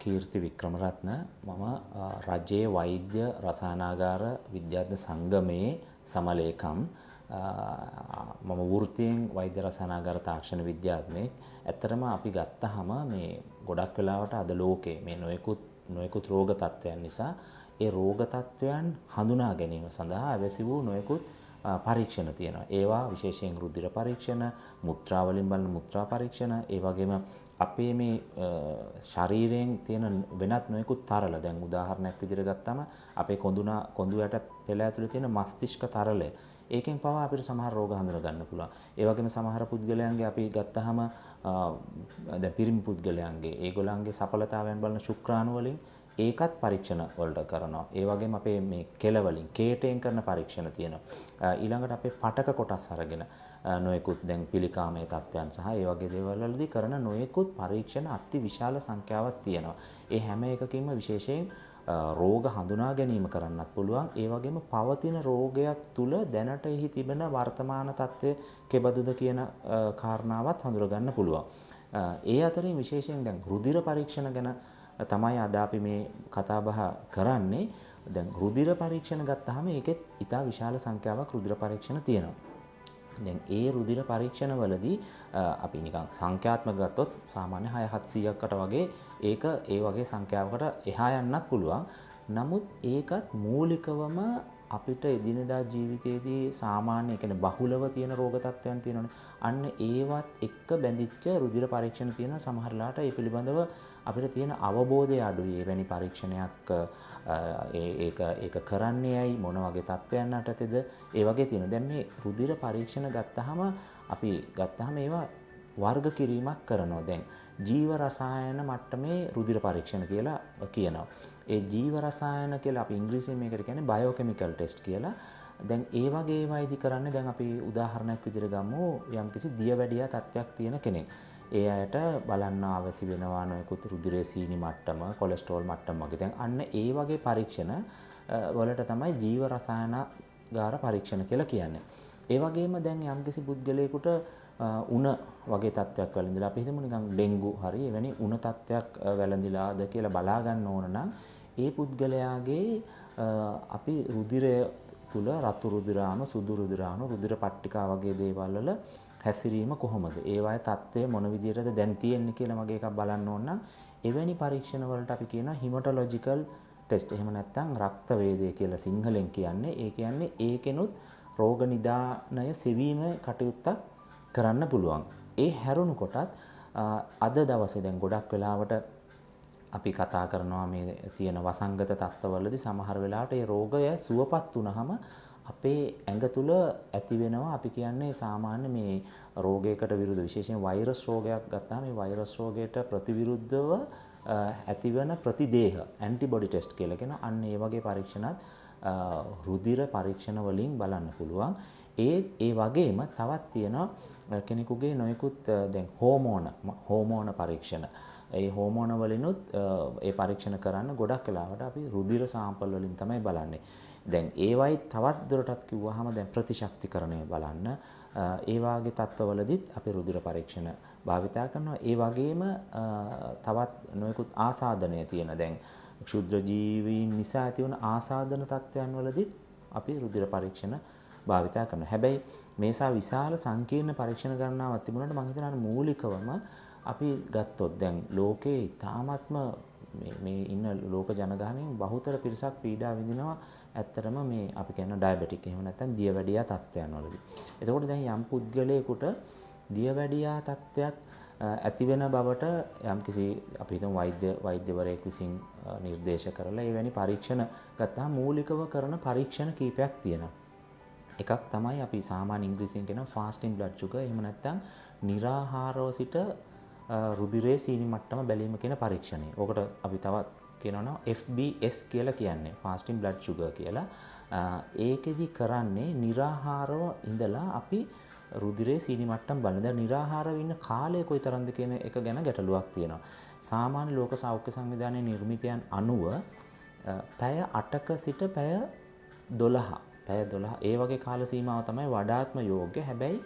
කීර්ති වික්‍රමරත්න මම රජයේ වෛද්‍ය රසායනාගාර විද්‍යාර්ථ සංගමයේ සමලේකම් මම වෘත්තියෙන් වෛද්‍ය රසායනාගාර තාක්ෂණ විද්‍යාඥයෙක්. ඇත්තටම අපි ගත්තාම මේ ගොඩක් වෙලාවට අද ලෝකේ මේ නොයෙකුත් රෝග තත්ත්වයන් නිසා ඒ රෝග තත්ත්වයන් හඳුනා ගැනීම සඳහා අවශ්‍ය වූ නොයෙකුත් පරීක්ෂණ තියෙනවා. ඒවා විශේෂයෙන් රුධිර පරීක්ෂණ, මුත්‍රා වලින් බලන මුත්‍රා පරීක්ෂණ, ඒ වගේම අපේ මේ ශරීරයෙන් තියෙන වෙනත් නොයෙකුත් තරල, දැන් උදාහරණයක් විදිහට ගත්තම අපේ කොඳු යට පෙළ ඇතුලේ තියෙන මස්තිෂ්ක තරලය, ඒකෙන් පවා අපිට සමහර රෝග හඳුනා ගන්න පුළුවන්. ඒ වගේම සමහර පුද්ගලයන්ගේ අපි ගත්තාම දැන් පිරිමි පුද්ගලයන්ගේ ඒගොල්ලන්ගේ සඵලතාවයන් බලන ශුක්‍රාණු වලින් ඒකත් පරීක්ෂණ වලට කරනවා. ඒ වගේම අපේ මේ කෙල වලින් කේටයෙන් කරන පරීක්ෂණ තියෙනවා. ඊළඟට අපේ පටක කොටස් අරගෙන නොයෙකුත් දැන් පිළිකාමයේ තත්ත්වයන් සහ ඒ වගේ දේවල් වලදී කරන නොයෙකුත් පරීක්ෂණ අති විශාල සංඛ්‍යාවක් තියෙනවා. ඒ හැම එකකින්ම විශේෂයෙන් රෝග හඳුනා ගැනීම කරන්නත් පුළුවන්. ඒ වගේම පවතින රෝගයක් තුල දැනට එහි තිබෙන වර්තමාන තත්ත්වය කෙබඳුද කියන කාරණාවත් හඳුනා ගන්න පුළුවන්. ඒ අතරින් විශේෂයෙන් දැන් රුධිර පරීක්ෂණ ගැන තමයි අද අපි මේ කතා බහ කරන්නේ. දැන් රුධිර පරීක්ෂණ ගත්තාම ඒකෙත් ඉතා විශාල සංඛ්‍යාවක් රුධිර පරීක්ෂණ තියෙනවා. දැන් ඒ රුධිර පරීක්ෂණ වලදී අපි නිකන් සංඛ්‍යාත්මක ගත්තොත් සාමාන්‍ය 6-700කට වගේ ඒක ඒ වගේ සංඛ්‍යාවකට එහා යන්නත් පුළුවන්. නමුත් ඒකත් මූලිකවම අපිට එදිනෙදා ජීවිතයේදී සාමාන්‍ය කියන්නේ බහුලව තියෙන රෝග තත්ත්වයන් තියෙනවානේ. අන්න ඒවත් එක්ක බැඳිච්ච රුධිර පරීක්ෂණ තියෙන සමහරලාට ඒ පිළිබඳව අපිට තියෙන අවබෝධය අඩුයි. එවැනි පරීක්ෂණයක් ඒක කරන්නේ ඇයි, මොන වගේ තත්ත්වයන් යටතේද, ඒ වගේ තියෙනවා. දැන් මේ රුධිර පරීක්ෂණ ගත්තාම අපි ඒවා වර්ග කිරීමක් කරනවා. දැන් ජීව රසායන මට්ටමේ රුධිර පරීක්ෂණ කියලා කියනවා. ඒ ජීව රසායන කියලා අපි ඉංග්‍රීසියෙන් මේකට කියන්නේ බයෝකෙමිකල් ටෙස්ට් කියලා. දැන් ඒ වගේ ඒවායිදි කරන්නේ දැන් අපි උදාහරණයක් විදිහට ගමු යම්කිසි දියවැඩියා තත්ත්වයක් තියෙන කෙනෙක්. ඒ අයට බලන්න අවශ්‍ය වෙනවා නොයෙකුත් රුධිරයේ සීනි මට්ටම, කොලෙස්ටරෝල් මට්ටම වගේ. දැන් අන්න ඒ වගේ පරීක්ෂණ වලට තමයි ජීව රසායනාගාර පරීක්ෂණ කියලා කියන්නේ. ඒ වගේම දැන් යම්කිසි පුද්ගලයෙකුට උණ වගේ තත්ත්වයක් වැළඳිලා අපි හිතමු නිකන් ඩෙන්ගු හරි එවැනි උණ තත්ත්වයක් වැළඳිලාද කියලා බලා ගන්න ඕන නම් ඒ පුද්ගලයාගේ අපි රුධිරය තුල රතු රුධිරාණු, සුදු රුධිරාණු, රුධිර පට්ටිකා වගේ දේවල් වල හැසිරීම කොහොමද? ඒවායේ තත්ත්වය මොන විදිහටද දැන් තියෙන්නේ කියලා මගේ එකක් බලන්න ඕන නම් එවැනි පරීක්ෂණ වලට අපි කියනවා හිමටොලොජිකල් ටෙස්ට්. එහෙම නැත්නම් රක්ත වේදය කියලා සිංහලෙන් කියන්නේ. ඒ කියන්නේ ඒකෙනුත් රෝග නිදානය සෙවීම කටයුත්තක් කරන්න පුළුවන්. ඒ හැරුණු කොටත් අද දවසේ දැන් ගොඩක් වෙලාවට අපි කතා කරනවා මේ තියෙන වසංගත තත්ත්වවලදී සමහර වෙලාවට ඒ රෝගය සුවපත් වුනහම අපේ ඇඟ තුල ඇති වෙනවා අපි කියන්නේ සාමාන්‍ය මේ රෝගයකට විරුද්ධ විශේෂයෙන් වෛරස් රෝගයක් ගත්තාම මේ වෛරස් රෝගයට ප්‍රතිවිරුද්ධව ඇතිවන ප්‍රතිදේහ ඇන්ටිබොඩි ටෙස්ට් කියලා කියනවා. අන්න ඒ වගේ පරීක්ෂණත් රුධිර පරීක්ෂණ වලින් බලන්න පුළුවන්. ඒ වගේම තවත් තියෙනවා කෙනෙකුගේ නොයෙකුත් දැන් හෝමෝන පරීක්ෂණ. ඒ හෝමෝන වලිනුත් ඒ පරීක්ෂණ කරන්න ගොඩක් වෙලාවට අපි රුධිර සාම්පල් වලින් තමයි බලන්නේ. දැන් ඒවයි තවත් දුරටත් කිව්වහම දැන් ප්‍රතිශක්තිකරණය බලන්න ඒ වාගේ තත්ත්වවලදීත් අපි රුධිර පරීක්ෂණ භාවිතා කරනවා. ඒ වගේම තවත් නොයෙකුත් ආසාදනය තියෙන දැන් ක්ෂුද්‍ර ජීවීන් නිසා ඇතිවන ආසාදන තත්ත්වයන් වලදීත් අපි රුධිර පරීක්ෂණ භාවිතා කරනවා. හැබැයි මේසා විශාල සංකීර්ණ පරීක්ෂණ ගණනාවක් තිබුණාට මම හිතනවා මූලිකවම අපි ගත්තොත් දැන් ලෝකේ තාමත්ම මේ ඉන්න ලෝක ජනගහනයෙන් බහුතර පිරිසක් පීඩා විඳිනවා. ඇත්තටම මේ අපි කියන ඩයබටික් එහෙම නැත්නම් දියවැඩියා තත්ත්වයන් වලදී. එතකොට දැන් යම් පුද්ගලයෙකුට දියවැඩියා තත්ත්වයක් ඇති වෙන බවට යම්කිසි අපි හිතමු වෛද්‍යවරයෙක් විසින් නිර්දේශ කරලා එවැනි පරීක්ෂණ ගත්තාම මූලිකව කරන පරීක්ෂණ කීපයක් තියෙනවා. එකක් තමයි අපි සාමාන්‍ය ඉංග්‍රීසියෙන් කියන ෆාස්ටිං බ්ලඩ් ෂුගර් එහෙම නැත්නම් निराहाරව සිට රුධිරයේ සීනි මට්ටම බැලීම කියන පරීක්ෂණය. ඕකට අපි තවත් කියනවා FBS කියලා කියන්නේ ෆාස්ටිං බ්ලඩ් ෂුගර් කියලා. ඒකෙදි කරන්නේ निराहाරව ඉඳලා අපි රුධිරයේ සීනි මට්ටම බලන. දැන් निराहाරව ඉන්න කාලය කොයිතරම්ද කියන එක ගැන ගැටලුවක් තියෙනවා. සාමාන්‍ය ලෝක සෞඛ්‍ය සංවිධානයේ නිර්මිතයන් අනුව පැය 8ක සිට පැය 12 ඒ වගේ කාල සීමාව තමයි වඩාත්ම යෝග්‍ය. හැබැයි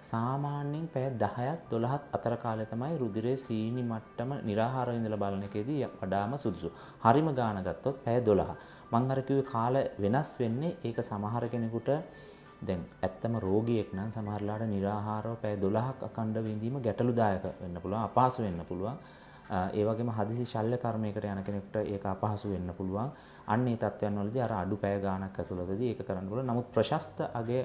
සාමාන්‍යයෙන් පැය 10ත් 12ත් අතර කාලය තමයි රුධිරයේ සීනි මට්ටම निराहाරව ඉඳලා බලන එකේදී වඩාම සුදුසු. හරිම ගාන ගත්තොත් පැය 12. මම අර කිව්වේ කාල වෙනස් වෙන්නේ ඒක සමහර කෙනෙකුට දැන් ඇත්තම රෝගියෙක් නම් සමහරලාට निराहाරව පැය 12ක් අඛණ්ඩව ඉඳීම ගැටලුදායක වෙන්න පුළුවන්, අපහසු වෙන්න පුළුවන්. ඒ වගේම හදිසි ශල්‍ය කර්මයකට යන කෙනෙකුට ඒක අපහසු වෙන්න පුළුවන්. අන්න ඒ තත්ත්වයන් වලදී අර අඩු පැය ගාණක් ඇතුළතදී ඒක කරන්න පුළුවන්. නමුත් ප්‍රශස්ත අගය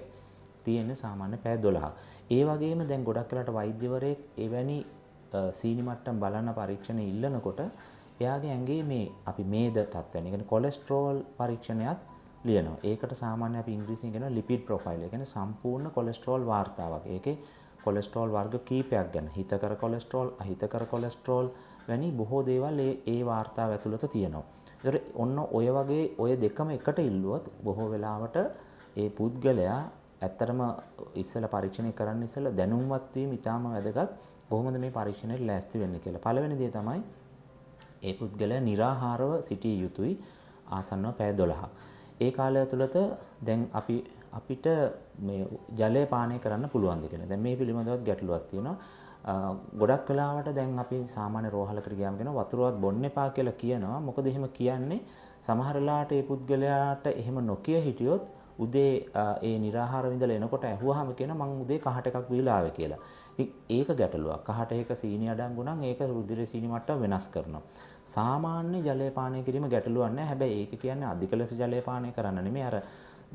තියෙන්නේ සාමාන්‍ය පැය 12. ඒ වගේම දැන් ගොඩක් වෙලාට වෛද්‍යවරයෙක් එවැනි සීනි මට්ටම් බලන පරීක්ෂණ ඉල්ලනකොට එයාගේ ඇඟේ මේ අපි මේද තත්ත්වයන්, ඒ කියන්නේ කොලෙස්ටරෝල් පරීක්ෂණයත් ලියනවා. ඒකට සාමාන්‍ය අපි ඉංග්‍රීසියෙන් කියනවා ලිපිඩ් ප්‍රොෆයිල්. ඒ කියන්නේ සම්පූර්ණ කොලෙස්ටරෝල් වාර්තාවක්. ඒකේ කොලෙස්ටරෝල් වර්ග කීපයක් ගැන හිතකර කොලෙස්ටරෝල්, අහිතකර කොලෙස්ටරෝල් වැනි බොහෝ දේවල් ඒ වාර්තාව ඇතුළත තියෙනවා. ඒතර ඔන්න ඔය වගේ ඔය දෙකම එකට ඉල්ලුවොත් බොහෝ වෙලාවට ඒ පුද්ගලයා ඇත්තටම ඉස්සෙල්ලා පරීක්ෂණය කරන්න ඉස්සෙල්ලා දැනුම්වත් වීම ඉතාම වැදගත්. කොහොමද මේ පරීක්ෂණයට ලෑස්ති වෙන්නේ කියලා. පළවෙනි දේ තමයි ඒ පුද්ගලයා निराहारව සිටිය යුතුයි ආසන්නව පැය 12. ඒ කාලය තුළත දැන් අපිට මේ ජලය පානය කරන්න පුළුවන්ද කියලා. දැන් මේ පිළිබඳවත් ගැටලුවක් තියෙනවා. ගොඩක් වෙලාවට දැන් අපි සාමාන්‍ය රෝහලකට ගියාම කියන වතුරවත් බොන්න එපා කියලා කියනවා. මොකද එහෙම කියන්නේ සමහර වෙලාවට ඒ පුද්ගලයාට එහෙම නොකිය හිටියොත් උදේ ඒ निराहारව ඉඳලා එනකොට ඇහුවාම කියන මං උදේ කහට එකක් බීලා ආවේ කියලා. ඉතින් ඒක ගැටලුවක්. කහට එක සීනි අඩංගු නම් ඒක රුධිරයේ සීනි මට්ටම වෙනස් කරනවා. සාමාන්‍ය ජලය පානය කිරීම ගැටලුවක් නැහැ. හැබැයි ඒක කියන්නේ අධික ලෙස ජලය පානය කරන්න නෙමෙයි. අර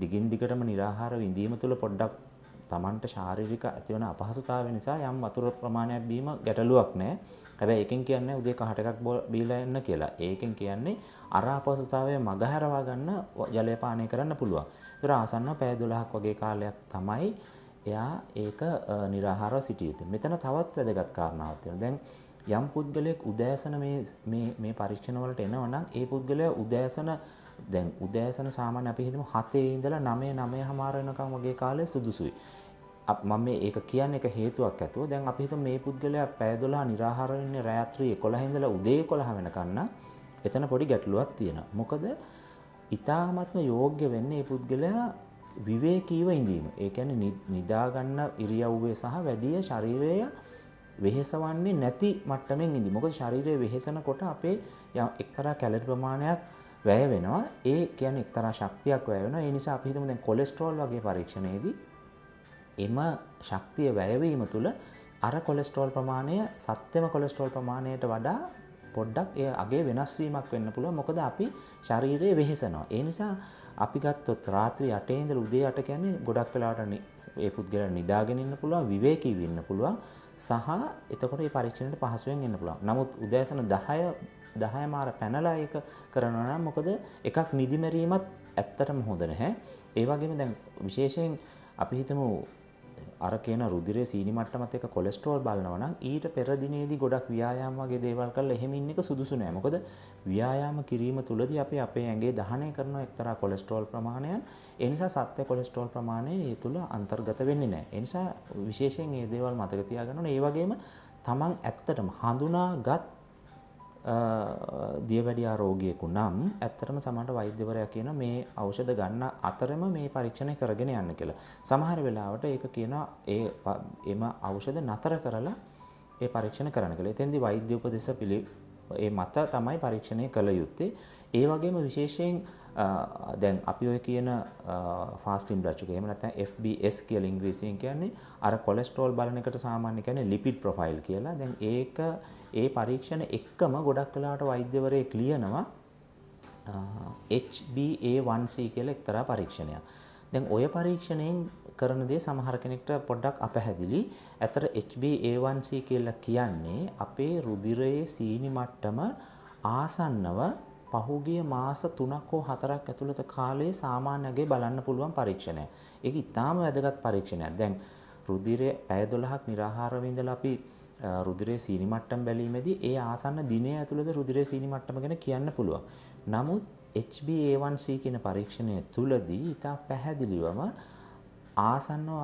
දිගින් දිගටම निराहारව ඉඳීම තුළ පොඩ්ඩක් Tamanට ශාරීරික ඇතිවන අපහසුතාවය නිසා යම් වතුර ප්‍රමාණයක් බීම ගැටලුවක් නැහැ. හැබැයි එකෙන් කියන්නේ උදේ කහට එකක් බීලා එන්න කියලා. ඒකෙන් කියන්නේ අර අපහසුතාවය මගහැරවා ගන්න ජලය පානය කරන්න පුළුවන්. ඒතර ආසන්නව පැය 12ක් වගේ කාලයක් තමයි එයා ඒක निराहारව සිටිය යුතුයි. මෙතන තවත් වැදගත් කාරණාවක් තියෙනවා. දැන් යම් පුද්ගලයෙක් උදෑසන මේ පරීක්ෂණ වලට එනවා නම් ඒ පුද්ගලයා උදෑසන සාමාන්‍ය අපි හිතමු 7 ඉඳලා 9:00 වෙනකම් වගේ කාලය සුදුසුයි. මම මේක කියන්නේ එක හේතුවක් ඇතුව. දැන් අපි හිතමු මේ පුද්ගලයා පැය 12 निराहारව ඉන්නේ රාත්‍රී 11 ඉඳලා උදේ 11 වෙනකන් නම් එතන පොඩි ගැටලුවක් තියෙනවා. මොකද ඊ타ත්ම යෝග්‍ය වෙන්නේ මේ පුද්ගලයා විවේකීව ඉඳීම. ඒ කියන්නේ නිදා ගන්න ඉරියව්වේ සහ වැඩි ශරීරය වෙහෙසවන්නේ නැති මට්ටමින් ඉඳි. මොකද ශරීරය වෙහෙසනකොට අපේ එක්තරා කැලරි ප්‍රමාණයක් වැය වෙනවා. ඒ කියන්නේ එක්තරා ශක්තියක් වැය වෙනවා. ඒ නිසා අපි හිතමු දැන් කොලෙස්ටරෝල් වගේ පරීක්ෂණයේදී එම ශක්තිය වැය වීම තුළ අර කොලෙස්ටරෝල් ප්‍රමාණය සත්‍යම කොලෙස්ටරෝල් ප්‍රමාණයට වඩා පොඩ්ඩක් ඒ අගේ වෙනස් වීමක් වෙන්න පුළුවන්. මොකද අපි ශරීරය වෙහෙසනවා. ඒ නිසා අපි ගත්තොත් රාත්‍රී 8 ඉඳලා උදේ 8 කියන්නේ ගොඩක් වෙලාවට ඒ පුද්ගලයා නිදාගෙන ඉන්න පුළුවන්, විවේකීව ඉන්න පුළුවන් සහ එතකොට මේ පරීක්ෂණයට පහසුවෙන් එන්න පුළුවන්. නමුත් උදෑසන 10 මාර පැනලා ඒක කරනවා නම් මොකද එකක් නිදිමැරීමත් ඇත්තටම හොඳ නැහැ. ඒ වගේම දැන් විශේෂයෙන් අපි හිතමු අර කියන රුධිරයේ සීනි මට්ටමත් එක්ක කොලෙස්ටරෝල් බලනවා නම් ඊට පෙර දිනේදී ගොඩක් ව්‍යායාම වගේ දේවල් කරලා එහෙම ඉන්න එක සුදුසු නෑ. මොකද ව්‍යායාම කිරීම තුළදී අපි අපේ ඇඟේ දහනය කරන එක්තරා කොලෙස්ටරෝල් ප්‍රමාණයන් ඒ නිසා සත්‍ය කොලෙස්ටරෝල් ප්‍රමාණය ඒ තුළ අන්තර්ගත වෙන්නේ නෑ. ඒ නිසා විශේෂයෙන් මේ දේවල් මතක තියාගන්න ඕනේ. ඒ වගේම තමන් ඇත්තටම හඳුනාගත් දියවැඩියා රෝගියෙකු නම් ඇත්තටම සමහරට වෛද්‍යවරයා කියන මේ ඖෂධ ගන්න අතරම මේ පරීක්ෂණය කරගෙන යන්න කියලා. සමහර වෙලාවට ඒක කියනවා එම ඖෂධ නතර කරලා ඒ පරීක්ෂණ කරන්න කියලා. එතෙන්දී වෛද්‍ය උපදෙස් ඒ මත තමයි පරීක්ෂණය කළ යුත්තේ. ඒ වගේම විශේෂයෙන් දැන් අපි ඔය කියන ෆාස්ටින් බ්ලඩ් ෂුගර් එහෙම නැත්නම් FBS කියලා ඉංග්‍රීසියෙන් කියන්නේ අර කොලෙස්ටරෝල් බලන එකට සාමාන්‍ය කියන්නේ ලිපිඩ් ප්‍රොෆයිල් කියලා. දැන් ඒ පරීක්ෂණ එක්කම ගොඩක් වෙලාවට වෛද්‍යවරයෙක් ලියනවා HbA1c කියලා එක්තරා පරීක්ෂණයක්. දැන් ඔය පරීක්ෂණයෙන් කරන දේ සමහර කෙනෙක්ට පොඩ්ඩක් අපැහැදිලි. ඇතර HbA1c කියලා කියන්නේ අපේ රුධිරයේ සීනි මට්ටම ආසන්නව පහුගිය මාස 3ක් හෝ 4ක් ඇතුළත කාලයේ සාමාන්‍යයෙන් බලන්න පුළුවන් පරීක්ෂණයක්. ඒක ඉතාම වැදගත් පරීක්ෂණයක්. දැන් රුධිරයේ පැය 12ක් निराहारව ඉඳලා අපි රුධිරයේ සීනි මට්ටම බැලීමේදී ඒ ආසන්න දිනය ඇතුළත රුධිරයේ සීනි මට්ටම ගැන කියන්න පුළුවන්. නමුත් HbA1c කියන පරීක්ෂණය තුලදී ඉතා පැහැදිලිවම ආසන්නව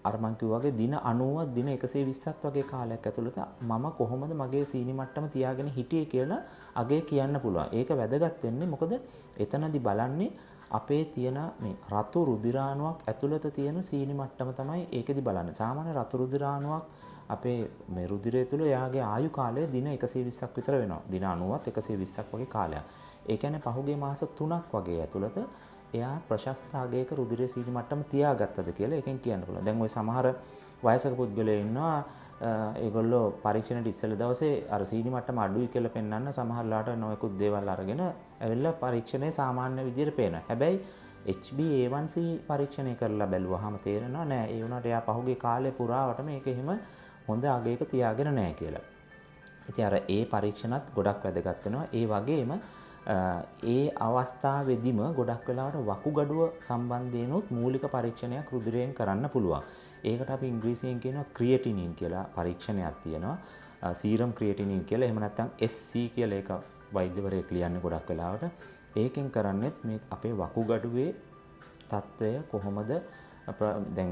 අර මං කිව්වා වගේ දින 90ක් දින 120ක් වගේ කාලයක් ඇතුළත මම කොහොමද මගේ සීනි මට්ටම තියාගෙන හිටියේ කියලා අගේ කියන්න පුළුවන්. ඒක වැදගත් වෙන්නේ මොකද එතනදී බලන්නේ අපේ තියෙන මේ රතු රුධිරාණුවක් ඇතුළත තියෙන සීනි මට්ටම තමයි ඒකෙදි බලන්නේ. සාමාන්‍ය රතු රුධිරාණුවක් අපේ මේ රුධිරය තුළ එයාගේ ආයු කාලය දින 120ක් විතර වෙනවා. දින 90ත් 120ක් වගේ කාලයක්. ඒ කියන්නේ පහුගිය මාස 3ක් වගේ ඇතුළත එයා ප්‍රශස්ත අගයක රුධිරයේ සීනි මට්ටම තියාගත්තද කියලා එකෙන් කියන්න පුළුවන්. දැන් ওই සමහර වයසක පුද්ගලයෝ ඉන්නවා ඒගොල්ලෝ පරීක්ෂණයට ඉස්සෙල්ලා දවසේ අර සීනි මට්ටම අඩුයි කියලා පෙන්වන්න සමහරලාට නොයෙකුත් දේවල් අරගෙන ඇවිල්ලා පරීක්ෂණේ සාමාන්‍ය විදියට පේනවා. හැබැයි HbA1c පරීක්ෂණය කරලා බැලුවාම තේරෙනවා නෑ ඒ වුණාට එයා පහුගිය කාලේ පුරාවට මේක එහෙම හොඳ අගයක තියාගෙන නෑ කියලා. ඉතින් අර ඒ පරීක්ෂණත් ගොඩක් වැදගත් වෙනවා. ඒ වගේම ඒ අවස්ථාවේදීම ගොඩක් වෙලාවට වකුගඩුව සම්බන්ධයෙන්ුත් මූලික පරීක්ෂණයක් රුධිරයෙන් කරන්න පුළුවන්. ඒකට අපි ඉංග්‍රීසියෙන් කියනවා ක්‍රියටිනින් කියලා පරීක්ෂණයක් තියෙනවා. සීරම් ක්‍රියටිනින් කියලා. එහෙම නැත්නම් SC කියලා ඒක වෛද්‍යවරයෙක් ලියන්නේ ගොඩක් වෙලාවට. ඒකෙන් කරන්නේත් මේ අපේ වකුගඩුවේ තත්ත්වය කොහොමද දැන්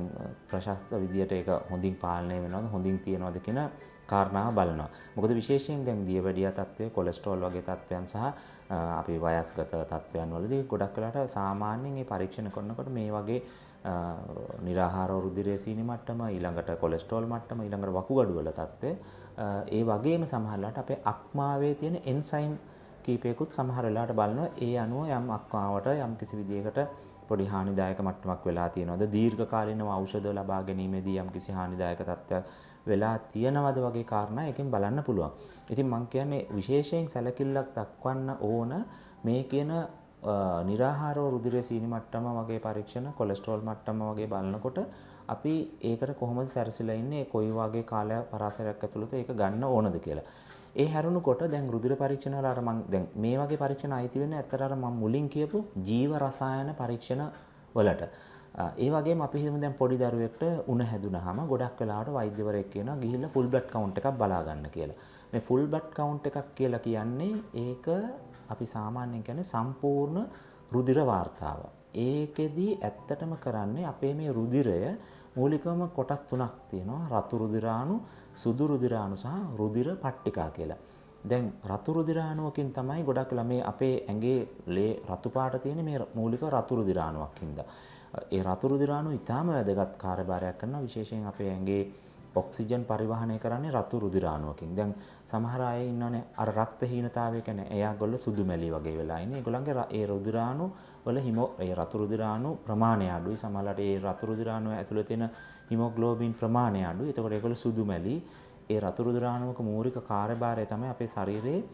ප්‍රශස්ත විදියට ඒක හොඳින් පාලනය වෙනවද හොඳින් තියනවද කියන කාරණාව බලනවා. මොකද විශේෂයෙන් දැන් දියවැඩියා තත්ත්වය, කොලෙස්ටරෝල් වගේ තත්ත්වයන් සහ අපි වයස්ගත තත්ත්වයන් වලදී ගොඩක් වෙලාට සාමාන්‍යයෙන් මේ පරීක්ෂණ කරනකොට මේ වගේ නිරාහාර රුධිරයේ සීනි මට්ටම, ඊළඟට කොලෙස්ටරෝල් මට්ටම, ඊළඟට වකුගඩු වල තත්ත්වය, ඒ වගේම සමහරලාට අපේ අක්මාවේ තියෙන එන්සයිම් කීපයකුත් සමහර වෙලාවට බලනවා. ඒ අනුව යම් අක්මාවට යම් කිසි විදියකට පොඩි හානිදායක මට්ටමක් වෙලා තියෙනවද, දීර්ඝ කාලීනව ඖෂධ ලබා ගැනීමේදී යම් කිසි හානිදායක තත්ත්වයක් වෙලා තියෙනවද වගේ කාරණා එකෙන් බලන්න පුළුවන්. ඉතින් මම කියන්නේ විශේෂයෙන් සැලකිල්ලක් දක්වන්න ඕන මේ කියන නිරාහාර රුධිර සීනි මට්ටම වගේ පරීක්ෂණ, කොලෙස්ටරෝල් මට්ටම වගේ බලනකොට අපි ඒකට කොහොමද සැරසිලා ඉන්නේ, කොයි වගේ කාල පරාසරයක් ඇතුළත ඒක ගන්න ඕනද කියලා. ඒ හැරුණුකොට දැන් රුධිර පරීක්ෂණ වල අර මම දැන් මේ වගේ පරීක්ෂණ අයිති වෙන්නේ ඇත්තට අර මම මුලින් කියපු ජීව රසායන පරීක්ෂණ වලට. ඒ වගේම අපි හිතමු දැන් පොඩි දරුවෙක්ට උණ හැදුනහම ගොඩක් වෙලාවට වෛද්‍යවරයෙක් කියනවා ගිහිල්ලා ෆුල් බ්ලඩ් කවුන්ට් එකක් බලා ගන්න කියලා. මේ ෆුල් බ්ලඩ් කවුන්ට් එකක් කියලා කියන්නේ ඒක අපි සාමාන්‍යයෙන් කියන්නේ සම්පූර්ණ රුධිර වාර්තාව. ඒකෙදි ඇත්තටම කරන්නේ අපේ මේ රුධිරය මූලිකවම කොටස් තුනක් තියෙනවා. රතු රුධිරාණු, සුදු රුධිරාණු සහ රුධිර පට්ටිකා කියලා. දැන් රතු රුධිරාණුවකින් තමයි ගොඩක් ළමයි අපේ ඇඟේ ලේ රතු පාට තියෙන මේ මූලික රතු රුධිරාණුවක් හින්දා. ඒ රතු රුධිරාණු ඊටාම වැදගත් කාර්යභාරයක් කරනවා. විශේෂයෙන් අපේ ඇඟේ ඔක්සිජන් පරිවහනය කරන්නේ රතු රුධිරාණුවකින්. දැන් සමහර අය ඉන්නවනේ අර රක්ත හීනතාවය කියන්නේ එයාගොල්ලෝ සුදු මැලි වගේ වෙලා ඉන්නේ. ඒගොල්ලන්ගේ ඒ රුධිරාණු වල ඒ රතු රුධිරාණු ප්‍රමාණය අඩුයි. සමහරවිට ඒ රතු රුධිරාණු ඇතුළේ තියෙන හිමොග්ලෝබින් ප්‍රමාණය අඩුයි. එතකොට ඒගොල්ලෝ සුදු මැලි. ඒ රතු රුධිරාණුවක මූලික කාර්යභාරය තමයි අපේ ශරීරයේ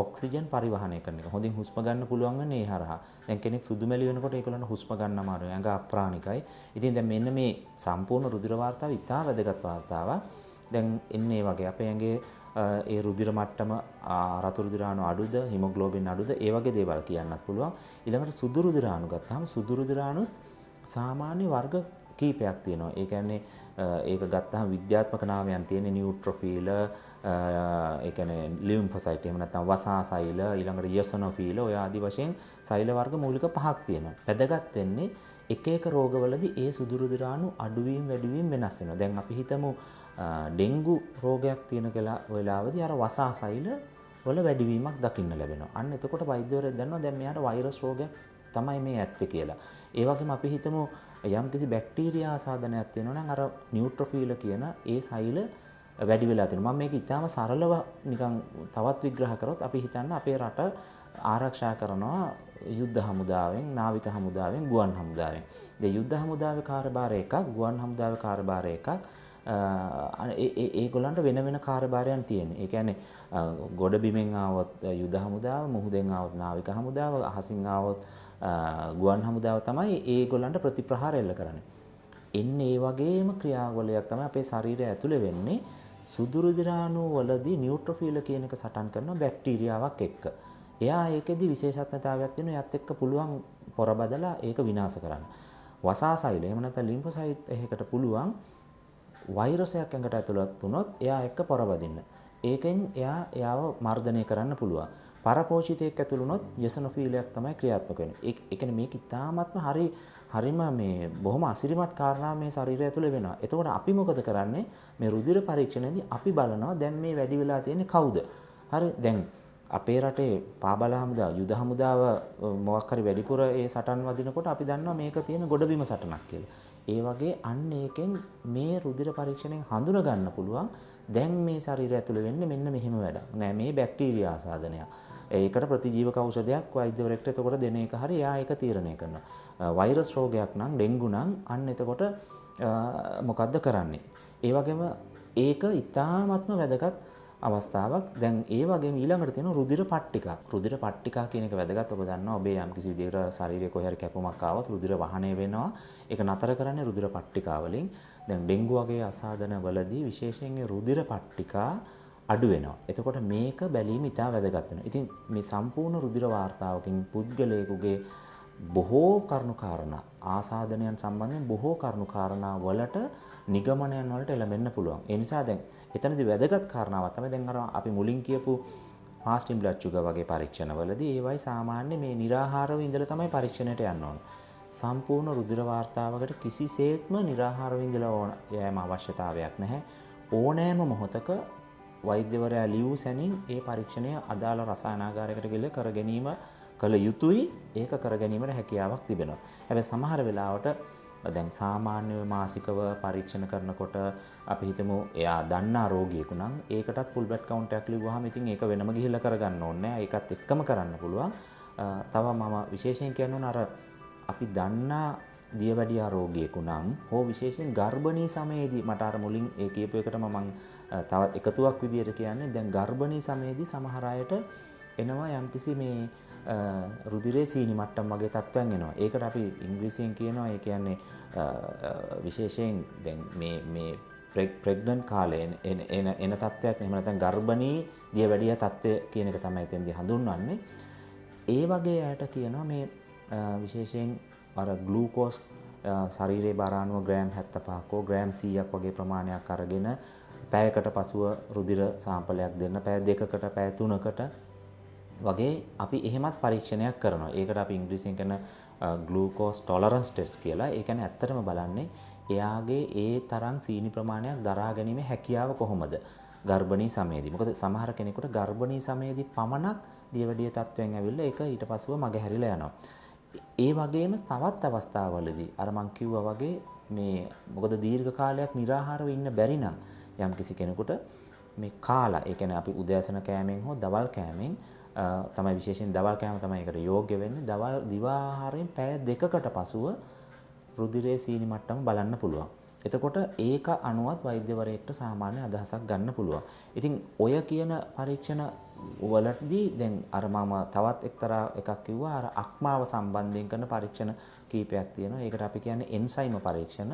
ඔක්සිජන් පරිවහනය කරන එක. හොඳින් හුස්ම ගන්න පුළුවන් වෙන්නේ ඒ හරහා. දැන් කෙනෙක් සුදු මැලි වෙනකොට ඒගොල්ලන්ට හුස්ම ගන්න අමාරුයි. ඇඟ අප්‍රාණිකයි. ඉතින් දැන් මෙන්න මේ සම්පූර්ණ රුධිර වාර්තාව ඉතා වැදගත් වාර්තාවක්. දැන් එන්නේ වගේ අපේ ඇඟේ ඒ රුධිර මට්ටම රතු රුධිරාණු අඩුද, හිමොග්ලෝබින් අඩුද, ඒ වගේ දේවල් කියන්නත් පුළුවන්. ඊළඟට සුදු රුධිරාණු ගත්තාම සුදු රුධිරාණුත් සාමාන්‍ය වර්ග කීපයක් තියෙනවා. ඒ කියන්නේ ඒක ගත්තාම විද්‍යාත්මක නාමයන් තියෙන නියුට්‍රොෆීල, ඒ කියන්නේ ලිම්ෆොසයිට්, එහෙම නැත්නම් වසා සෛල, ඊළඟට යසනොෆීල, ඔය ආදි වශයෙන් සෛල වර්ග මූලික පහක් තියෙනවා. වැදගත් වෙන්නේ එක එක රෝගවලදී ඒ සුදු රුධිරාණු අඩුවීම් වැඩිවීම් වෙනස් වෙනවා. දැන් අපි හිතමු ඩෙන්ගු රෝගයක් තියෙන වෙලාවදී අර වසා සෛල වල වැඩිවීමක් දකින්න ලැබෙනවා. අන්න එතකොට වෛද්‍යවරයෙක් දන්නවා දැන් මෙයාට වෛරස් රෝගයක් තමයි මේ ඇත්තේ කියලා. ඒ වගේම අපි හිතමු යම්කිසි බැක්ටීරියා ආසාදනයක් තියෙනවා නම් අර නියුට්‍රොෆීල කියන ඒ සෛල වැඩි වෙලා තියෙනවා. මම මේක ඉතාම සරලව නිකන් තවත් විග්‍රහ කරොත් අපි හිතන්න අපේ රට ආරක්ෂා කරනවා යුද්ධ හමුදාවෙන්, නාවික හමුදාවෙන්, ගුවන් හමුදාවෙන්. දැන් යුද්ධ හමුදාවේ කාර්යභාරය එකක්, ගුවන් හමුදාවේ කාර්යභාරය එකක්. ඒගොල්ලන්ට වෙන වෙන කාර්යභාරයන් තියෙනවා. ඒ කියන්නේ ගොඩ බිමෙන් ආවොත් යුද හමුදාව, මුහුදෙන් ආවොත් නාවික හමුදාව, අහසින් ආවොත් ගුවන් හමුදාව තමයි ඒගොල්ලන්ට ප්‍රතිප්‍රහාර එල්ල කරන්නේ. එන්නේ ඒ වගේම ක්‍රියාවලියක් තමයි අපේ ශරීරය ඇතුලේ වෙන්නේ. සුදු රුධිරාණු වලදී නියුට්‍රොෆීල කියන එක සටන් කරන බැක්ටීරියාවක් එක්ක. එයා ඒකෙදි විශේෂත්වතාවයක් තියෙනවා. එයාත් එක්ක පුළුවන් පොර බදලා ඒක විනාශ කරන්න. වසා සෛල එහෙම නැත්නම් ලිම්ෆොසයිට් එකකට පුළුවන් වෛරසයක් ඇඟට ඇතුළත් වුණොත් එයා එක්ක පොරබදින්න. ඒකෙන් එයාව මර්ධනය කරන්න පුළුවන්. පරපෝෂිතයෙක් ඇතුළු වුණොත් යසනොෆීලයක් තමයි ක්‍රියාත්මක වෙන්නේ. ඒ කියන්නේ මේක ඉතාමත්ම හරිම මේ බොහොම අසිරිමත් කාරණා මේ ශරීරය ඇතුළේ වෙනවා. එතකොට අපි මොකද කරන්නේ? මේ රුධිර පරීක්ෂණයේදී අපි බලනවා දැන් මේ වැඩි වෙලා තියෙන්නේ කවුද? හරි දැන් අපේ රටේ පාබල හමුදා යුද හමුදාව මොකක් හරි වැඩිපුර ඒ සටන් වදිනකොට අපි දන්නවා මේක තියෙන ගොඩබිම සටනක් කියලා. ඒ වගේ අන්න ඒකෙන් මේ රුධිර පරීක්ෂණයෙන් හඳුනා ගන්න පුළුවන් දැන් මේ ශරීරය ඇතුළේ වෙන්නේ මෙන්න මෙහෙම වැඩක්. නෑ මේ බැක්ටීරියා ආසාදනයක්. ඒකට ප්‍රතිජීවක ඖෂධයක් වෛද්‍යවරයෙක්ට එතකොට දෙන එක හරි එයා ඒක තීරණය කරනවා. වෛරස් රෝගයක් නම් ඩෙන්ගු නම් අන්න එතකොට මොකද්ද කරන්නේ? ඒ වගේම ඒක ඉතාමත්ම වැදගත් අවස්ථාවක්. දැන් ඒ වගේම ඊළඟට තියෙනවා රුධිර පට්ටිකා. රුධිර පට්ටිකා කියන එක වැදගත්. ඔබ දන්නවා ඔබේ යම් කිසි විදිහකට ශරීරයේ කොහේ හරි කැපුමක් ආවොත් රුධිර වහනය වෙනවා. ඒක නතර කරන්නේ රුධිර පට්ටිකා වලින්. දැන් ඩෙන්ගු වගේ අසාධන වලදී විශේෂයෙන් රුධිර පට්ටිකා අඩු වෙනවා. එතකොට මේක බැලීම ඉතා වැදගත් වෙනවා. ඉතින් මේ සම්පූර්ණ රුධිර වාර්තාවකින් පුද්ගලයෙකුගේ බොහෝ කරුණු කාරණා ආසාදනයන් සම්බන්ධයෙන් බොහෝ කරුණු කාරණා වලට නිගමනයන් වලට එළඹෙන්න පුළුවන්. ඒ නිසා දැන් එතනදී වැදගත් කාරණාවක් තමයි දැන් අර අපි මුලින් කියපු fasting blood sugar වගේ පරීක්ෂණවලදී ඒවයි සාමාන්‍ය මේ निराहारව ඉඳලා තමයි පරීක්ෂණයට යන්න ඕන. සම්පූර්ණ රුධිර වාර්තාවකට කිසිසේත්ම निराहारව ඉඳලා යෑම අවශ්‍යතාවයක් නැහැ. ඕනෑම මොහොතක වෛද්‍යවරයා ලියූ සැනින් ඒ පරීක්ෂණය අදාළ රසායනාගාරයකට ගිහලා කර ගැනීම කළ යුතුයි. ඒක කර ගැනීමට හැකියාවක් තිබෙනවා. හැබැයි සමහර වෙලාවට දැන් සාමාන්‍ය මාසිකව පරීක්ෂණ කරනකොට අපි හිතමු එයා දන්නා රෝගියෙකු නම් ඒකටත් ෆුල් බ්ලඩ් කවුන්ට් එකක් ලිව්වහම ඉතින් ඒක වෙනම ගිහිල්ලා කරගන්න ඕනේ නැහැ. ඒකත් එක්කම කරන්න පුළුවන්. තව මම විශේෂයෙන් කියන්න ඕන අර අපි දන්නා දියවැඩියා රෝගියෙකු නම් හෝ විශේෂයෙන් ගර්භණී සමයේදී මට අර මුලින් ඒ කියපු එකටම මම තවත් එකතුවක් විදියට කියන්නේ දැන් ගර්භණී සමයේදී සමහර අයට එනවා යම්කිසි මේ රුධිරයේ සීනි මට්ටම් වගේ තත්ත්වයන් එනවා. ඒකට අපි ඉංග්‍රීසියෙන් කියනවා ඒ කියන්නේ විශේෂයෙන් දැන් මේ ප්‍රෙග්නන්ට් කාලේ එන තත්ත්වයක් එහෙම නැත්නම් ගර්භණී දියවැඩියා තත්ත්වය කියන එක තමයි එතෙන්දී හඳුන්වන්නේ. ඒ වගේ අයට කියනවා මේ විශේෂයෙන් අර ග්ලූකෝස් ශරීරයේ බර අණුව ග්‍රෑම් 75ක් හෝ ග්‍රෑම් 100ක් වගේ ප්‍රමාණයක් අරගෙන පැයකට පසුව රුධිර සාම්පලයක් දෙන්න, පැය 2කට පැය 3කට වගේ අපි එහෙමත් පරීක්ෂණයක් කරනවා. ඒකට අපි ඉංග්‍රීසියෙන් කියන ග්ලූකෝස් ටොලරන්ස් ටෙස්ට් කියලා. ඒ කියන්නේ ඇත්තටම බලන්නේ එයාගේ ඒ තරම් සීනි ප්‍රමාණයක් දරා ගැනීමේ හැකියාව කොහොමද ගර්භණී සමයේදී. මොකද සමහර කෙනෙකුට ගර්භණී සමයේදී පමණක් දියවැඩිය තත්ත්වයෙන් ඇවිල්ලා ඒක ඊට පස්සෙව මගහැරිලා යනවා. ඒ වගේම තවත් අවස්ථාවලදී අර මං කිව්වා වගේ මේ මොකද දීර්ඝ කාලයක් निराहारව ඉන්න බැරි නම් යම්කිසි කෙනෙකුට මේ කාලා ඒ කියන්නේ අපි උදෑසන කෑමෙන් හෝ දවල් කෑමෙන් තමයි විශේෂයෙන් දවල් කෑම තමයි ඒකට යෝග්‍ය වෙන්නේ. දවල් දිවාහාරයෙන් පැය 2කට පසුව රුධිරයේ සීනි මට්ටම බලන්න පුළුවන්. එතකොට ඒක අනුවත් වෛද්‍යවරයෙක්ට සාමාන්‍ය අදහසක් ගන්න පුළුවන්. ඉතින් ඔය කියන පරීක්ෂණ වලදී දැන් අර මම තවත් එක්තරා එකක් කිව්වා අර අක්මාව සම්බන්ධයෙන් කරන පරීක්ෂණ කීපයක් තියෙනවා. ඒකට අපි කියන්නේ එන්සයිම පරීක්ෂණ.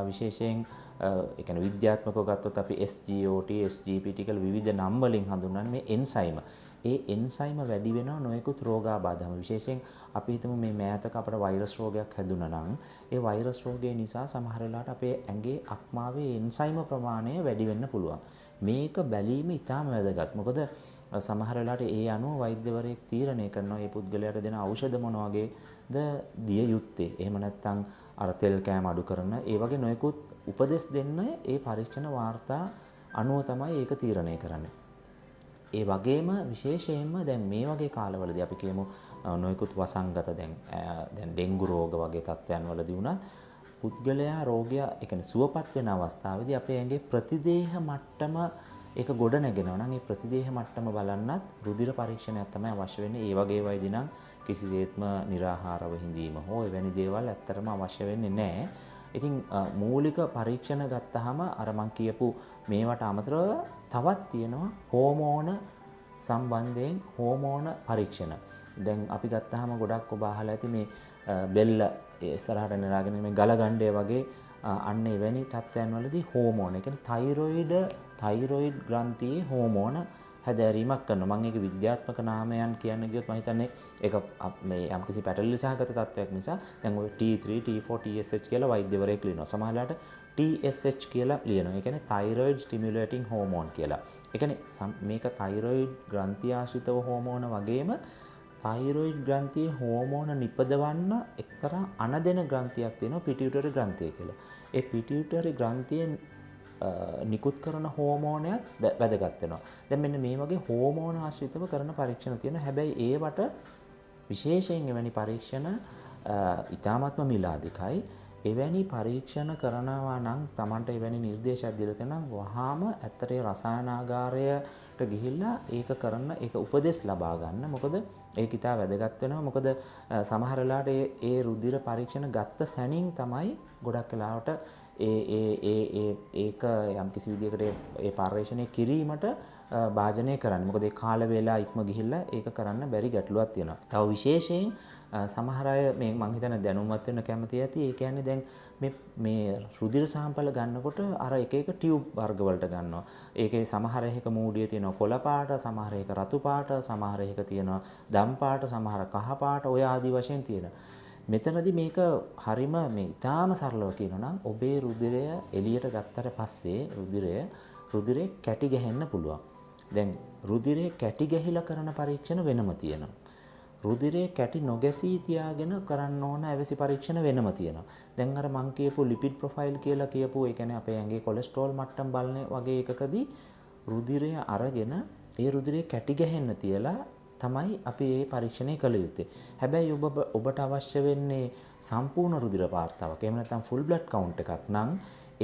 විශේෂයෙන් ඒ කියන්නේ විද්‍යාත්මකව ගත්තොත් අපි SGOT, SGPT කියලා විවිධ නම් වලින් හඳුන්වන්නේ මේ එන්සයිම. ඒ එන්සයිම වැඩි වෙනවා නොයෙකුත් රෝගාබාධම. විශේෂයෙන් අපි හිතමු මේ මෑතක අපට වෛරස් රෝගයක් හැදුනා නම් ඒ වෛරස් රෝගය නිසා සමහර වෙලාවට අපේ ඇඟේ අක්මාවේ එන්සයිම ප්‍රමාණය වැඩි වෙන්න පුළුවන්. මේක බැලීම ඉතාම වැදගත්. මොකද සමහර වෙලාවට ඒ අනුව වෛද්‍යවරයෙක් තීරණය කරනවා මේ පුද්ගලයාට දෙන ඖෂධ මොන වගේද දිය යුත්තේ. එහෙම නැත්නම් අර තෙල් කෑම අඩු කරන ඒ වගේ නොයෙකුත් උපදෙස් දෙන්න ඒ පරීක්ෂණ වාර්තා අනුව තමයි ඒක තීරණය කරන්නේ. ඒ වගේම විශේෂයෙන්ම දැන් මේ වගේ කාලවලදී අපි කියමු නොයෙකුත් වසංගත දැන් ඩෙන්ගු රෝග වගේ තත්ත්වයන් වලදී වුණත් පුද්ගලයා රෝගය ඒ කියන්නේ සුවපත් වෙන අවස්ථාවේදී අපේ ඇඟේ ප්‍රතිදේහ මට්ටම ඒක ගොඩ නැගෙනවා නම් ඒ ප්‍රතිදේහ මට්ටම බලන්නත් රුධිර පරීක්ෂණයක් තමයි අවශ්‍ය වෙන්නේ. ඒ වගේ වයිදී නම් කිසිසේත්ම निराहारව හිඳීම හෝ එවැනි දේවල් ඇත්තටම අවශ්‍ය වෙන්නේ නැහැ. ඉතින් මූලික පරීක්ෂණ ගත්තාම අර මං කියපු මේවට අමතරව තවත් තියෙනවා හෝමෝන සම්බන්ධයෙන් හෝමෝන පරීක්ෂණ. දැන් අපි ගත්තාම ගොඩක් ඔබ අහලා ඇති මේ බෙල්ල ඉස්සරහට නෙලාගෙන මේ ගලගණ්ඩය වගේ අන්න එවැනි තත්ත්වයන් වලදී හෝමෝන, ඒ කියන්නේ තයිරොයිඩ් ග්‍රන්ථියේ හෝමෝන හැදෑරීමක් කරනවා. මම ඒක විද්‍යාත්මක නාමයන් කියන්න ගියොත් මම හිතන්නේ ඒක මේ යම්කිසි පැටලි සහගත තත්ත්වයක් නිසා දැන් ඔය T3, T4, TSH කියලා වෛද්‍යවරයෙක් ලියනවා. සමහරවිට TSH කියලා ලියනවා. ඒ කියන්නේ thyroid stimulating hormone කියලා. ඒ කියන්නේ මේක thyroid ග්‍රන්ථිය ආශ්‍රිතව හෝමෝන වගේම thyroid ග්‍රන්ථියේ හෝමෝන නිපදවන්න එක්තරා අනදෙන ග්‍රන්ථියක් තියෙනවා pituitary ග්‍රන්ථිය කියලා. ඒ pituitary ග්‍රන්ථියෙන් නිකුත් කරන හෝමෝනයක් වැදගත් වෙනවා. දැන් මෙන්න මේ වගේ හෝමෝන ආශ්‍රිතව කරන පරීක්ෂණ තියෙනවා. හැබැයි ඒවට විශේෂයෙන් එවැනි පරීක්ෂණ ඉතාමත්ම මිලාදිකයි. එවැනි පරීක්ෂණ කරනවා නම් Tamanට එවැනි නිර්දේශයක් දීලා තියෙනවා වහාම ඇත්තට ඒ රසායනාගාරයට ගිහිල්ලා ඒක කරන්න ඒක උපදෙස් ලබා ගන්න. මොකද ඒක ඉතා වැදගත් වෙනවා. මොකද සමහර වෙලාවට ඒ රුධිර පරීක්ෂණ ගත්ත සැනින් තමයි ගොඩක් වෙලාවට ඒක යම් කිසි විදිහකට ඒ පරීක්ෂණය කිරීමට භාජනය කරන්නේ. මොකද ඒ කාල වේලා ඉක්ම ගිහිල්ලා ඒක කරන්න බැරි ගැටලුවක් තියෙනවා. තව විශේෂයෙන් සමහර අය මේ මං හිතන්නේ දැනුවත් වෙන්න කැමති ඇති. ඒ කියන්නේ දැන් මේ රුධිර සාම්පල ගන්නකොට අර එක එක ටියුබ් වර්ග වලට ගන්නවා. ඒකේ සමහර එකක මූඩිය තියෙනවා කොළ පාට, සමහර එක රතු පාට, සමහර එක තියෙනවා දම් පාට, සමහර කහ පාට ඔය ආදි වශයෙන් තියෙනවා. මෙතනදී මේක හරිම මේ ඊටාම සරලව කියනවා නම් ඔබේ රුධිරය එළියට ගත්තට පස්සේ රුධිරේ කැටි ගැහෙන්න පුළුවන්. දැන් රුධිරේ කැටි ගැහිලා කරන පරීක්ෂණ වෙනම තියෙනවා. රුධිරේ කැටි නොගැසී තියාගෙන කරන්න ඕන ඇවැසි පරීක්ෂණ වෙනම තියෙනවා. දැන් අර මං කියපු ලිපිඩ් ප්‍රොෆයිල් කියලා කියපු ඒ කියන්නේ අපේ ඇඟේ කොලෙස්ටරෝල් මට්ටම් බලන වගේ එකකදී රුධිරය අරගෙන ඒ රුධිරේ කැටි ගැහෙන්න තියලා තමයි අපි මේ පරීක්ෂණය කළ යුත්තේ. හැබැයි ඔබට අවශ්‍ය වෙන්නේ සම්පූර්ණ රුධිර වාර්තාවක්. එහෙම නැත්නම් ෆුල් බ්ලඩ් කවුන්ට් එකක් නම්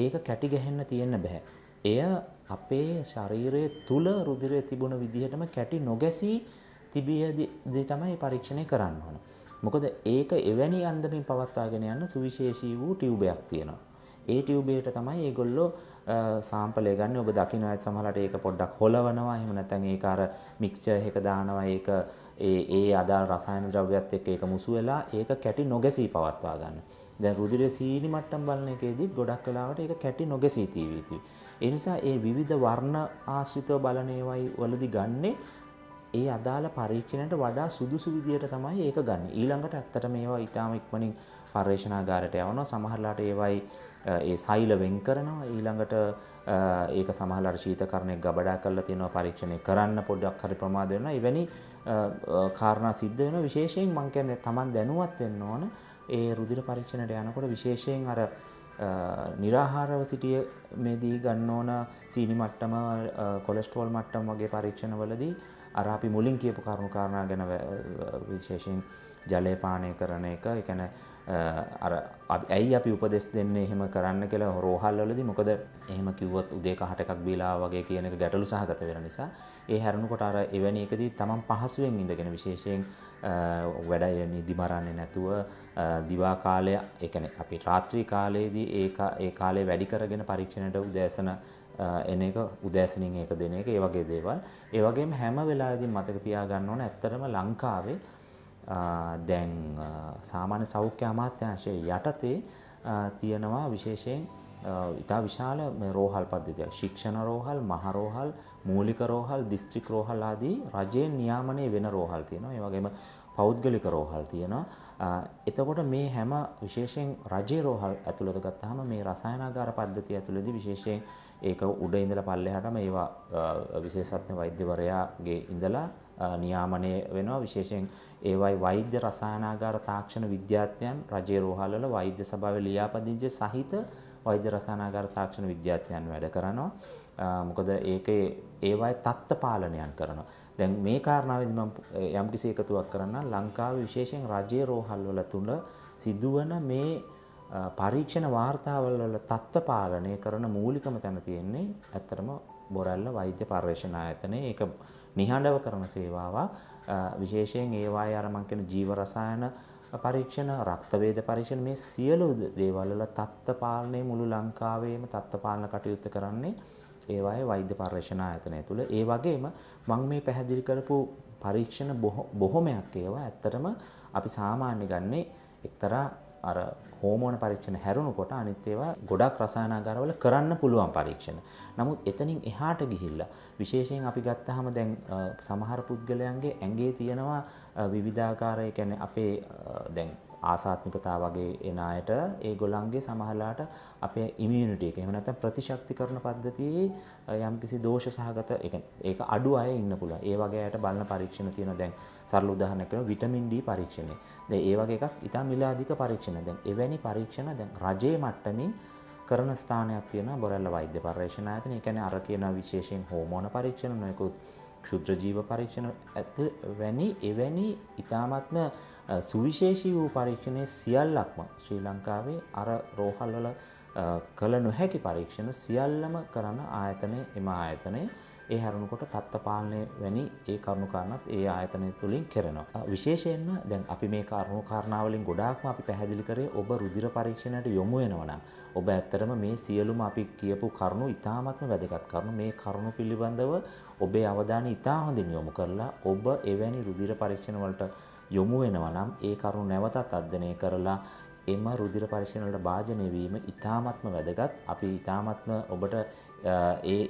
ඒක කැටි ගැහෙන්න තියෙන්න බෑ. එය අපේ ශරීරයේ තුල රුධිරය තිබුණ විදිහටම කැටි නොගැසී තිබියදී තමයි පරීක්ෂණය කරන්න ඕන. මොකද ඒක එවැනි අන්දමින් පවත්වාගෙන යන්න සුවිශේෂී වූ ටියුබයක් තියෙනවා. ඒ ටියුබයට තමයි ඒගොල්ලෝ සාම්පලය ගන්න. ඔබ දකින්න ඇත් සමහරට ඒක පොඩ්ඩක් හොලවනවා. එහෙම නැත්නම් ඒක අර මික්ස්චර් එක දානවා. ඒක ඒ අදාළ රසායන ද්‍රව්‍යات එක්ක ඒක මුසු වෙලා ඒක කැටි නොගැසී පවත්වා ගන්න. දැන් රුධිරයේ සීනි මට්ටම් බලන එකේදීත් ගොඩක් වෙලාවට ඒක කැටි නොගැසී තියෙවි. ඒ නිසා ඒ විවිධ වර්ණ ආශ්‍රිතව බලන ඒවායි වලදී ගන්නේ ඒ අදාළ පරීක්ෂණයට වඩා සුදුසු විදියට තමයි ඒක ගන්න. ඊළඟට ඇත්තට මේවා ඊටාම ඉක්මනින් පරීක්ෂණාගාරයට යවනවා. සමහරලාට ඒවයි ඒ සෛල වෙන් කරනවා. ඊළඟට ඒක සමහරලාට ශීතකරණයක් ගබඩා කරලා තියෙනවා පරීක්ෂණය කරන්න පොඩ්ඩක් හරි ප්‍රමාද වෙනවා. එවැනි කාරණා සිද්ධ වෙනවා. විශේෂයෙන් මම කියන්නේ Taman දැනුවත් වෙන්න ඕන. ඒ රුධිර පරීක්ෂණයට යනකොට විශේෂයෙන් අර निराहारව සිටීමේදී ගන්න ඕන සීනි මට්ටම, කොලෙස්ටරෝල් මට්ටම වගේ පරීක්ෂණවලදී අර අපි මුලින් කියපු කරුණු කාරණා ගැන විශේෂයෙන් ජලය පානය කරන එක, ඒ කියන්නේ අර ඇයි අපි උපදෙස් දෙන්නේ එහෙම කරන්න කියලා රෝහල් වලදී. මොකද එහෙම කිව්වොත් උදේ කහට එකක් බීලා වගේ කියන එක ගැටලු සහගත වෙන නිසා ඒ හැරෙනකොට අර එවැනි එකදී තමන් පහසුවෙන් ඉඳගෙන විශේෂයෙන් වැඩ නිදි මරන්නේ නැතුව දිවා කාලය, ඒ කියන්නේ අපි රාත්‍රී කාලයේදී ඒ කාලය වැඩි කරගෙන පරීක්ෂණයට උදෑසන එන එක, උදෑසනින් ඒක දෙන එක, ඒ වගේ දේවල්. ඒ වගේම හැම වෙලාවෙදීම මතක තියාගන්න ඕන ඇත්තටම ලංකාවේ දැන් සාමාන්‍ය සෞඛ්‍ය අමාත්‍යාංශයේ යටතේ තියෙනවා විශේෂයෙන් ඉතා විශාල රෝහල් පද්ධතියක්. ශික්ෂණ රෝහල්, මහ රෝහල්, මූලික රෝහල්, දිස්ත්‍රික් රෝහල් ආදී රජයෙන් නියාමනය වෙන රෝහල් තියෙනවා. ඒ වගේම පෞද්ගලික රෝහල් තියෙනවා. එතකොට මේ හැම විශේෂයෙන් රජයේ රෝහල් ඇතුළත ගත්තාම මේ රසායනාගාර පද්ධතිය ඇතුළතදී විශේෂයෙන් ඒක උඩ ඉඳලා පල්ලෙහාටම ඒවා විශේෂඥ වෛද්‍යවරයාගේ ඉඳලා නියාමනය වෙනවා. විශේෂයෙන් ඒවයි වෛද්‍ය රසායනාගාර තාක්ෂණ විද්‍යාඥයන් රජයේ රෝහල් වල වෛද්‍ය සභාවේ ලියාපදිංචි සහිත වෛද්‍ය රසායනාගාර තාක්ෂණ විද්‍යාඥයන් වැඩ කරනවා. මොකද ඒකේ ඒවයි තත්ත්ව පාලනයන් කරනවා. දැන් මේ කාරණාවේදී මම යම්කිසි එකතුවක් කරන්න ලංකාවේ විශේෂයෙන් රජයේ රෝහල් වල තුල සිදුවන මේ පරීක්ෂණ වාර්තාවල වල තත්ත්ව පාලනය කරන මූලිකම තැන තියෙන්නේ ඇත්තටම බොරැල්ල වෛද්‍ය පර්යේෂණ ආයතනයේ. ඒක නිහඬව කරන සේවාවක්. විශේෂයෙන් ඒවායේ අර මං කියන ජීව රසායන පරීක්ෂණ, රක්ත වේද පරීක්ෂණ, මේ සියලු දේවල් වල තත්ත්ව පාලනය මුළු ලංකාවේම තත්ත්ව පාලන කටයුතු කරන්නේ ඒවායේ වෛද්‍ය පර්යේෂණ ආයතනය තුල. ඒ වගේම මම මේ පැහැදිලි කරපු පරීක්ෂණ බොහොමයක් ඒවා ඇත්තටම අපි සාමාන්‍ය ගන්නේ එක්තරා අර හෝමෝන පරීක්ෂණ හැරුණකොට අනිත් ඒවා ගොඩක් රසායනාගාරවල කරන්න පුළුවන් පරීක්ෂණ. නමුත් එතනින් එහාට ගිහිල්ලා විශේෂයෙන් අපි ගත්තාම දැන් සමහර පුද්ගලයන්ගේ ඇඟේ තියෙනවා විවිධාකාර, ඒ කියන්නේ අපේ දැන් ආසාත්මිකතා වගේ එන අයට ඒගොල්ලන්ගේ සමහරලාට අපේ ඉමුනිටි එක එහෙම නැත්නම් ප්‍රතිශක්තිකරණ පද්ධතියේ යම්කිසි දෝෂ සහගත ඒක අඩු අය ඉන්න පුළුවන්. ඒ වගේ අයට බලන පරීක්ෂණ තියෙනවා. දැන් සරල උදාහරණයක් කරනවා විටමින් D පරීක්ෂණය. දැන් ඒ වගේ එකක් ඉතා මිලාදික පරීක්ෂණ. දැන් එවැනි පරීක්ෂණ දැන් රජයේ මට්ටමින් කරන ස්ථානයක් තියෙනවා බොරැල්ල වෛද්‍ය පර්යේෂණ ආයතනය. ඒ කියන්නේ අර කියන විශේෂයෙන් හෝමෝන පරීක්ෂණ නොයෙකුත් ක්ෂුද්‍ර ජීව පරීක්ෂණ එවැනි ඊ타ත්ම සුවිශේෂී වූ පරීක්ෂණයේ සියල්ලක්ම ශ්‍රී ලංකාවේ අර රෝහල් වල කළ නොහැකි පරීක්ෂණ සියල්ලම කරන ආයතනය එම ආයතනය. ඒ හැරුණකොට තත්ත්ව පාලනය වැනි ඒ කරුණු කාරණාත් ඒ ආයතනය තුලින් කරනවා. විශේෂයෙන්ම දැන් අපි මේ කරුණු කාරණා වලින් ගොඩාක්ම අපි පැහැදිලි කරේ ඔබ රුධිර පරීක්ෂණයට යොමු වෙනවා නම් ඔබ ඇත්තටම මේ සියලුම අපි කියපු කරුණු ඉතාමත්ම වැදගත් කරුණු. මේ කරුණු පිළිබඳව ඔබේ අවධානය ඉතා හොඳින් යොමු කරලා ඔබ එවැනි රුධිර පරීක්ෂණ වලට යොමු වෙනවා නම් ඒ කරුණු නැවතත් අධ්‍යයනය කරලා එම රුධිර පරීක්ෂණ වලට භාජනය වීම ඉතාමත්ම වැදගත්. අපි ඉතාමත්ම ඔබට ඒ